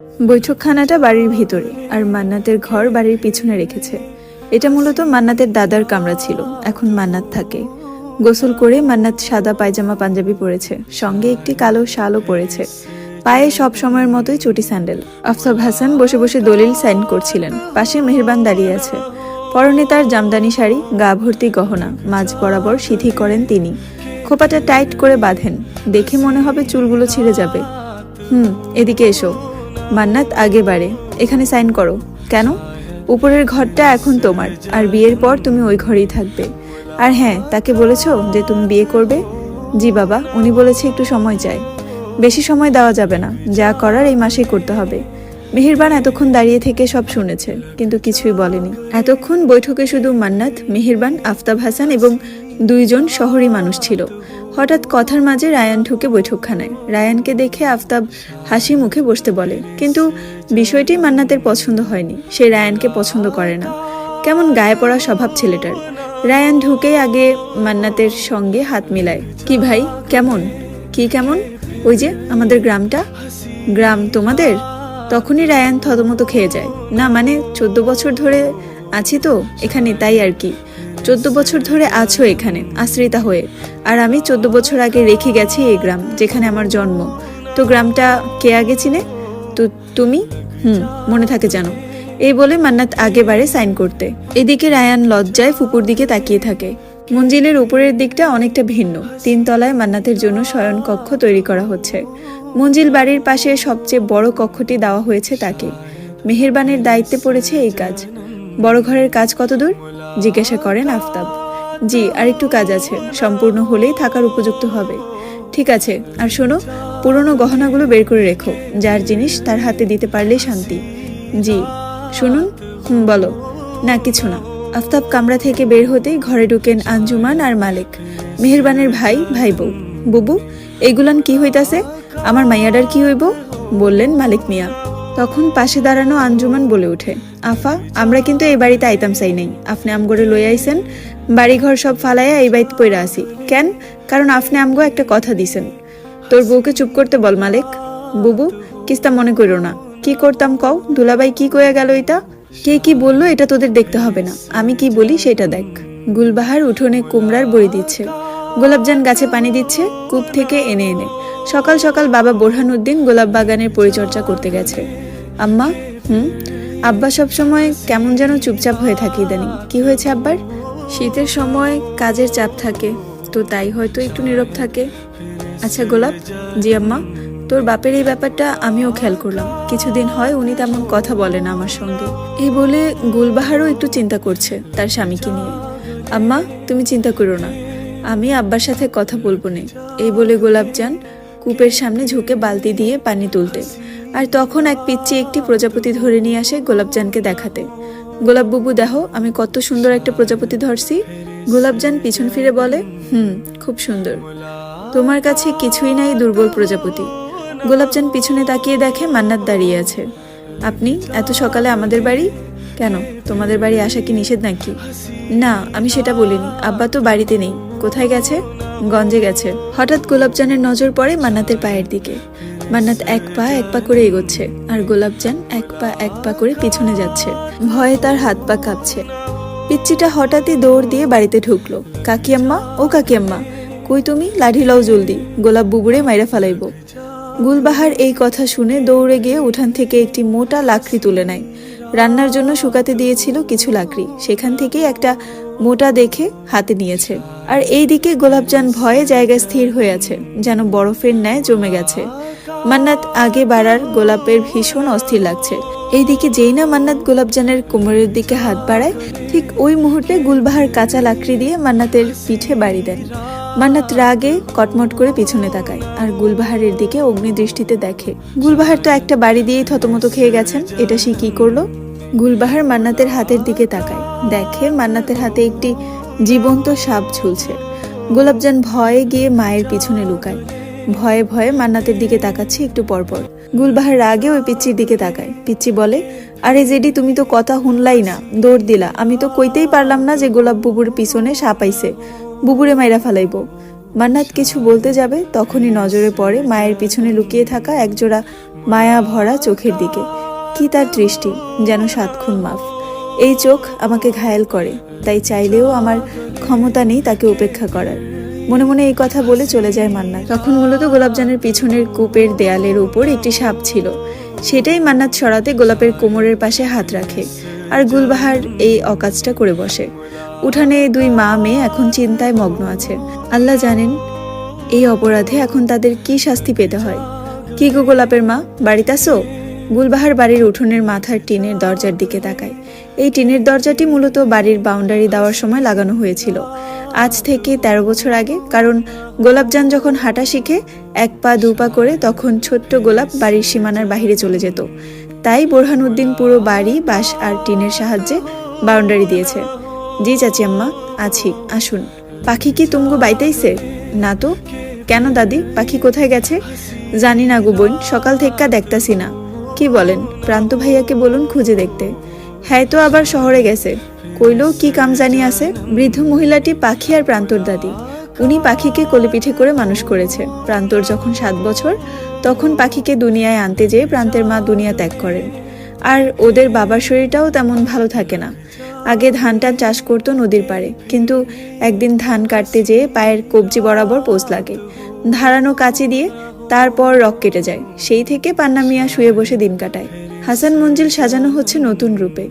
বৈঠকখানাটা বাড়ির ভিতরে, আর মান্নাতের ঘর বাড়ির পিছনে রেখেছে। এটা মূলত মান্নাতের দাদার কামরা ছিল, এখন মান্নাত থাকে। গোসল করে মান্নাত সাদা পায়জামা পাঞ্জাবি পরেছে, সঙ্গে একটি কালো শালও পরেছে। পায়ে সব সময়ের মতোই চটি স্যান্ডেল। আফতাব হাসান বসে বসে দলিল সাইন করছিলেন, পাশে মেহেরবান দাঁড়িয়ে আছে। পরনে তার জামদানি শাড়ি, গা ভর্তি গহনা, মাঝ বরাবর সিথি করেন তিনি। খোপাটা টাইট করে বাঁধেন, দেখে মনে হবে চুলগুলো ছিঁড়ে যাবে। এদিকে এসো। মান্নাত আগে বাড়ে, এখানে সাইন করো। কেন? উপরের ঘরটা এখন তোমার, আর বিয়ের পর তুমি ওই ঘরেই থাকবে। আর হ্যাঁ, তাকে বলেছো যে তুমি বিয়ে করবে? জি বাবা, উনি বলেছে একটু সময় চাই। বেশি সময় দেওয়া যাবে না, যা করার এই মাসেই করতে হবে। মেহেরবান এতক্ষণ দাঁড়িয়ে থেকে সব শুনেছে, কিন্তু কিছুই বলেনি। এতক্ষণ বৈঠকে শুধু মান্নাত, মেহেরবান, আফতাব হাসান এবং দুইজন শহরী মানুষ ছিল। হঠাৎ কথার মাঝে রায়ান ঢুকে বৈঠকখানায়। রায়ানকে দেখে আফতাব হাসি মুখে বসতে বলে, কিন্তু বিষয়টি মান্নাতের পছন্দ হয়নি। সে রায়ানকে পছন্দ করে না, কেমন গায়ে পড়া স্বভাব ছেলেটার। রায়ান ঢুকেই আগে মান্নাতের সঙ্গে হাত মিলায়। কি ভাই, কেমন? কি কেমন? ওই যে আমাদের গ্রামটা। গ্রাম তোমাদের? তখনই রায়ান থতমত খেয়ে যায়। না মানে 14 বছর ধরে আছি তো এখানে, তাই আর কি। 14 বছর ধরে আছো এখানে আশ্রিতা হয়ে, আর আমি 14 বছর আগে রেখে গেছি এই গ্রাম যেখানে আমার জন্ম। তো গ্রামটা কে আগে চিনে? তো তুমি? মনে থাকে জানো। এই বলে মান্নাত আগে বাড়ে সাইন করতে। এদিকে রায়ান লজ্জায় ফুপুর দিকে তাকিয়ে থাকে। মঞ্জিলের উপরের দিকটা অনেকটা ভিন্ন। 3 তলায় মান্নাতের জন্য শয়ন কক্ষ তৈরি করা হচ্ছে। মঞ্জিল বাড়ির পাশে সবচেয়ে বড় কক্ষটি দেওয়া হয়েছে তাকে। মেহেরবানের দায়িত্বে পড়েছে এই কাজ। বড় ঘরের কাজ কত দূর জিজ্ঞাসা করেন আফতাব। জি, আর একটু কাজ আছে, সম্পূর্ণ হলেই থাকার উপযুক্ত হবে। ঠিক আছে, আর শোনো, পুরনো গহনাগুলো বের করে রেখো। যার জিনিস তার হাতে দিতে পারলেই শান্তি। জি। শুনুন। বলো। না কিছু না। আফতাব কামরা থেকে বের হতেই ঘরে ঢুকেন আঞ্জুমান আর মালিক, মেহেরবানের ভাই বউ। বুবু, এগুলান কি হইতাছে? আমার মাইয়াডার কি হইব? বললেন মালিক মিয়া। তখন পাশে দাঁড়ানো আঞ্জুমান বলে ওঠে, আফা, আমরা কিন্তু এই বাড়িতে আইতাম চাই নাই। আপনি আমগরে লই আইছেন, বাড়িঘর সব ফালাইয়া এই বাড়িতে পইরা আসি কেন? কারণ আপনি আমগো একটা কথা দিছেন। তোর বউকে চুপ করতে বল মালিক। বুবু, কিস্তা মনে করো না। কি করতাম কও? দুলাভাই কি কইয়া গেল এটা? কে কি বললো এটা তোদের দেখতে হবে না, আমি কি বলি সেটা দেখ। গুলবাহার উঠোনে কুমড়ার বড়ি দিচ্ছে, গোলাপজান গাছে পানি দিচ্ছে কূপ থেকে এনে এনে। সকাল সকাল বাবা বোরহানুদ্দিন গোলাপ বাগানের পরিচর্যা করতে গেছে। আম্মা? আব্বা সব সময় কেমন যেন চুপচাপ হয়ে থাকে ইদানিং। কি হয়েছে আব্বার? শীতের সময় কাজের চাপ থাকে, তো তাই হয়তো একটু নীরব থাকে। আচ্ছা গোলাপ। জি আম্মা। তোর বাপের এই ব্যাপারটা আমিও খেয়াল করলাম, কিছুদিন হয় উনি তেমন কথা বলে না আমার সঙ্গে। এই বলে গুলবাহারও একটু চিন্তা করছে তার স্বামীকে নিয়ে। আম্মা, তুমি চিন্তা করো না, আমি আব্বার সাথে কথা বলবো না। এই বলে গোলাপজান কূপের সামনে ঝুঁকে বালতি দিয়ে পানি তুলতে, আর তখন এক পিচ্চি একটি প্রজাপতি ধরে নিয়ে আসে গোলাপজানকে দেখাতে। গোলাপ বুবু, দেখো আমি কত সুন্দর একটা প্রজাপতি ধরছি। গোলাপজান পিছন ফিরে বলে, খুব সুন্দর। তোমার কাছে কিছুই নাই, দুর্বল প্রজাপতি। গোলাপজান পিছনে তাকিয়ে দেখে মান্নাত দাঁড়িয়ে আছে। আপনি এত সকালে আমাদের বাড়ি? কেন, তোমাদের বাড়ি আসা কি নিষেধ নাকি? না, আমি সেটা বলিনি। আব্বা তো বাড়িতে নেই। কোথায় গেছে? গঞ্জে গেছে। হঠাৎ গোলাপজানের নজর পড়ে মান্নাতের পায়ের দিকে। মান্নাত এক পা করে এগোচ্ছে, আর গোলাপজান এক পা করে পিছনে যাচ্ছে। ভয়ে তার হাত পা কাঁপছে। পিচ্চিটা হঠাৎই দৌড় দিয়ে বাড়িতে ঢুকলো। কাকিয়াম্মা, ও কাকিয়াম্মা, কই তুমি? লাঠি লও জলদি, গোলাপ বুবুরে মাইরা ফালাইব। গুলবাহার এই কথা শুনে দৌড়ে গিয়ে উঠান থেকে একটি মোটা লাকড়ি তুলে নেয়। রান্নার জন্য শুকাতে দিয়েছিল কিছু লাকড়ি, সেখান থেকেই একটা মোটা দেখে হাতে নিয়েছে। আর এইদিকে গোলাপজান ভয়ে জায়গায় স্থির হয়ে আছে, যেন বরফের ন্যায় জমে গেছে। মান্নাত আগে বাড়ার গোলাপের ভীষণ অস্থির লাগছে। এইদিকে যেই না মান্নাত গোলাপজানের কোমরের দিকে হাত বাড়ায়, ঠিক ওই মুহূর্তে গুলবাহার কাঁচা লাকড়ি দিয়ে মান্নাতের পিঠে বাড়ি দেন। মান্নাত রাগে কটমট করে পিছনে তাকায়, আর গুলবাহারের দিকে অগ্নিদৃষ্টিতে দেখে। গুলবাহার তো একটা বাড়ি দিয়েই থতমত খেয়ে গেছেন, এটা সে কি করলো? গুলবাহার মান্নাতের হাতের দিকে তাকায়, দেখে মান্নাতের হাতে একটি জীবন্ত সাপ ঝুলছে। গোলাপজান ভয়ে গিয়ে মায়ের পিছনে লুকায়। ভয়ে ভয়ে মান্নাতের দিকে তাকাচ্ছে একটু পরপর। গুলবাহার রাগে ওই পিচ্চির দিকে তাকায়। পিচ্চি বলে, আরে জেডি, তুমি তো কথা শুনলাই না, দৌড় দিলা। আমি তো কইতেই পারলাম না যে গোলাপ বুবুর পিছনে সাপ আইছে, বুবুরে মাইরা ফালাইব। মান্নাত কিছু বলতে যাবে তখনই নজরে পড়ে মায়ের পিছনে লুকিয়ে থাকা একজোড়া মায়া ভরা চোখের দিকে। কি তার দৃষ্টি, যেন 7 খুন মাফ। এই চোখ আমাকে ঘায়েল করে, তাই চাইলেও আমার ক্ষমতা নেই তাকে উপেক্ষা করার। মনে মনে এই কথা বলে চলে যায় মান্নাত। তখন মূলত গোলাপজানের পিছনের কূপের দেয়ালের উপর একটি সাপ ছিল। সেটাই মান্নাত সরাতে গোলাপের কোমরের পাশে হাত রাখে, আর গুলবাহার এই অকাজটা করে বসে। উঠানে 2 মা মেয়ে এখন চিন্তায় মগ্ন আছে। আল্লাহ জানেন এই অপরাধে এখন তাদের কি শাস্তি পেতে হয়। কি গো গোলাপের মা, বাড়িতে আসো? গুলবাহার বাড়ির উঠোনের মাথার টিনের দরজার দিকে তাকায়। এই টিনের দরজাটি মূলত বাড়ির বাউন্ডারি দেওয়ার সময় লাগানো হয়েছিল, আজ থেকে 13 বছর আগে। কারণ গোলাপজান যখন হাঁটা শিখে 1 পা 2 পা করে, তখন ছোট্ট গোলাপ বাড়ির সীমানার বাহিরে চলে যেত। তাই বোরহানউদ্দিন পুরো বাড়ি বাঁশ আর টিনের সাহায্যে বাউন্ডারি দিয়েছে। জি চাচি আম্মা, আছি, আসুন। পাখি কি তুমগো বাইতাইছে? না তো। কেন দাদি, পাখি কোথায় গেছে? জানি না গো বোন, সকাল থেকে দেখতাছি না। কি বলেন? প্রান্ত ভাইয়াকে বলুন খুঁজে দেখতে। হ্যাঁ তো আবার শহরে গেছে, কইলো কি কাম জানি আছে। বৃদ্ধ মহিলাটি পাখি আর প্রান্তর দাদি। উনি পাখিকে কোলেপিঠে করে মানুষ করেছে। প্রান্তর যখন 7 বছর, তখন পাখিকে দুনিয়ায় আনতে যেয়ে প্রান্তের মা দুনিয়া ত্যাগ করেন। আর ওদের বাবার শরীরটাও তেমন ভালো থাকে না। আগে ধান টান চাষ করতো নদীর পাড়ে, কিন্তু একদিন ধান কাটতে যেয়ে পায়ের কবজি বরাবর পোজ লাগে ধারানো কাঁচি দিয়ে। তারপর রক কেটে যায়। সেই থেকে পান্না মিয়া শুয়ে বসে দিন কাটায়। হাসান মঞ্জিল সাজানো হচ্ছে নতুন রূপে।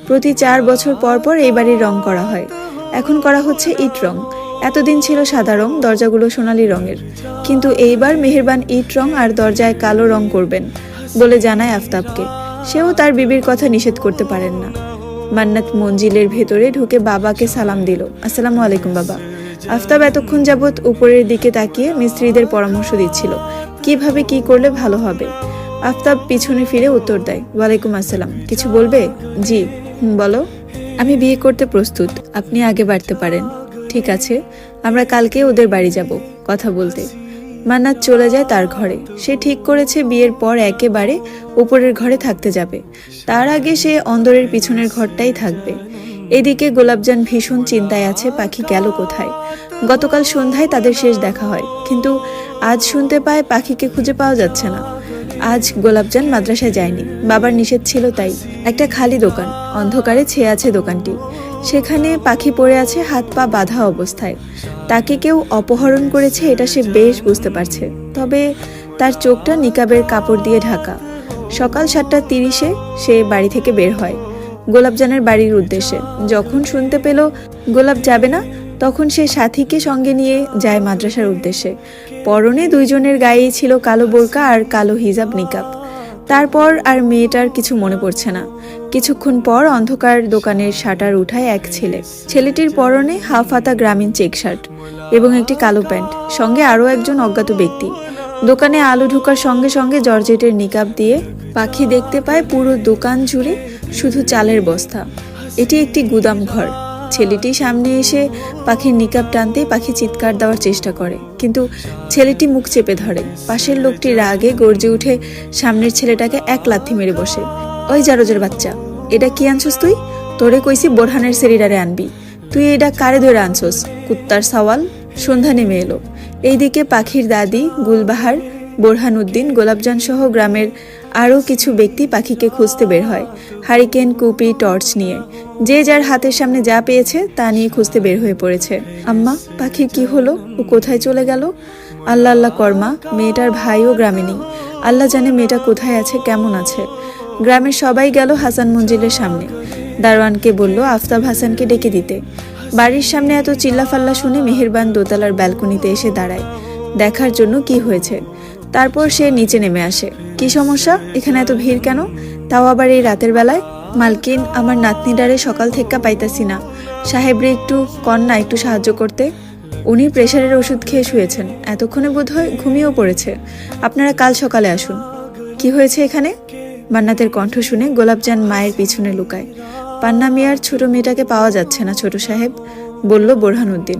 প্রতি 4 বছর পর পর এই বাড়ির রং করা হয়। এখন করা হচ্ছে ইট রং। এতদিন ছিল সাদা রং, দরজাগুলো সোনালী রঙের, কিন্তু এইবার মেহেরবান ইট রং আর দরজায় কালো রং করবেন বলে জানায় আফতাবকে। সেও তার বিবির কথা নিষেধ করতে পারেন না। মান্নাত মঞ্জিলের ভেতরে ঢুকে বাবাকে সালাম দিল। আসসালামু আলাইকুম বাবা। আফতাব এতক্ষণ যাবৎ উপরের দিকে তাকিয়ে মিস্ত্রিদের পরামর্শ দিচ্ছিল কিভাবে কি করলে ভালো হবে। আফতাব পিছনে ফিরে উত্তর দেয়, ওয়ালাইকুম আসসালাম। কিছু বলবে? জি। বলো। আমি বিয়ে করতে প্রস্তুত, আপনি আগে বাড়তে পারেন। ঠিক আছে, আমরা কালকে ওদের বাড়ি যাব কথা বলতে। মান্নাত চলে যায় তার ঘরে। সে ঠিক করেছে বিয়ের পর একেবারে উপরের ঘরে থাকতে যাবে। তার আগে সে অন্দরের পিছনের ঘরটাই থাকবে। এদিকে গোলাপজান ভীষণ চিন্তায় আছে পাখি গেল কোথায়। গতকাল সন্ধ্যায় তাদের শেষ দেখা হয়, কিন্তু আজ শুনতে পায় পাখিকে খুঁজে পাওয়া যাচ্ছে না। আজ গোলাপজান মাদ্রাসায় যায়নি, বাবার নিষেধ ছিল তাই। একটা খালি দোকান, অন্ধকারে ছেয়ে আছে দোকানটি। সেখানে পাখি পড়ে আছে হাত পা বাঁধা অবস্থায়। তাকে কেউ অপহরণ করেছে এটা সে বেশ বুঝতে পারছে, তবে তার চোখটা নিকাবের কাপড় দিয়ে ঢাকা। সকাল 7:30 সে বাড়ি থেকে বের হয় গোলাপজানের বাড়ির উদ্দেশ্যে। যখন শুনতে পেল গোলাপ যাবে না, তখন সে সাথীকে সঙ্গে নিয়ে যায় মাদ্রাসার উদ্দেশ্যে। পরনে 2 জনের গায়েই ছিল কালো বোরকা আর কালো হিজাব নিকাব। তারপর আর মেয়েটার কিছু মনে পড়ছে না। কিছুক্ষণ পর অন্ধকার দোকানের শাটার উঠায় এক ছেলে। ছেলেটির পরনে হাফ হাতা গ্রামীণ চেক শার্ট এবং একটি কালো প্যান্ট, সঙ্গে আরও একজন অজ্ঞাত ব্যক্তি। দোকানে আলো ঢোকার সঙ্গে সঙ্গে জর্জেটের নিকাব দিয়ে পাখি দেখতে পায় পুরো দোকান জুড়ে শুধু চালের বস্তা। এটি একটি গুদাম ঘর। ছেলেটি সামনে এসে পাখির নিকাব টানতেই পাখি চিৎকার দেওয়ার চেষ্টা করে, কিন্তু ছেলেটি মুখ চেপে ধরে। পাশের লোকটি রাগে গর্জে উঠে সামনের ছেলেটাকে এক লাথি মেরে বসে। ওই জারজের বাচ্চা, এটা কি আনছস তুই? তোরে কইছি বোরহানের সেরিডারে আনবি, তুই এটা কারে ধরে আনছস? কুত্তার সওয়াল। সন্ধ্যা নেমে এলো। এইদিকে পাখির দাদি, গুলবাহার, বোরহানউদ্দিন, গোলাপজান সহ গ্রামের আরও কিছু ব্যক্তি পাখিকে খুঁজতে বের হয় হারিকেন, কুপি, টর্চ নিয়ে। যে যার হাতের সামনে যা পেয়েছে তা নিয়ে খুঁজতে বের হয়ে পড়েছে। আম্মা, পাখির কি হলো? ও কোথায় চলে গেল? আল্লাহ আল্লাহ কর্মা, মেয়েটার ভাইও গ্রামে নেই। আল্লাহ জানে মেয়েটা কোথায় আছে, কেমন আছে। গ্রামের সবাই গেল হাসান মঞ্জিলের সামনে। দারোয়ানকে বলল আফতাব হাসানকে ডেকে দিতে। বাড়ির সামনে এত চিল্লাফাল্লা শুনে মেহেরবান দোতলার ব্যালকনিতে এসে দাঁড়ায় দেখার জন্য কি হয়েছে। তারপর সে নিচে নেমে আসে। কি সমস্যা? এখানে এত ভিড় কেন, তাও আবার এই রাতের বেলায়? মালকিন, আমার নাতনিডারে সকাল থেকে পাইতাছি না। সাহেবরে একটু কন্যা একটু সাহায্য করতে। উনি প্রেশারের ওষুধ খেয়ে শুয়েছেন, এতক্ষণে বোধহয় ঘুমিয়েও পড়েছে। আপনারা কাল সকালে আসুন। কি হয়েছে এখানে? মান্নাতের কণ্ঠ শুনে গোলাপজান মায়ের পিছনে লুকায়। পান্না মিয়ার ছোট মেয়েটাকে পাওয়া যাচ্ছে না ছোট সাহেব, বলল বোরহানউদ্দিন।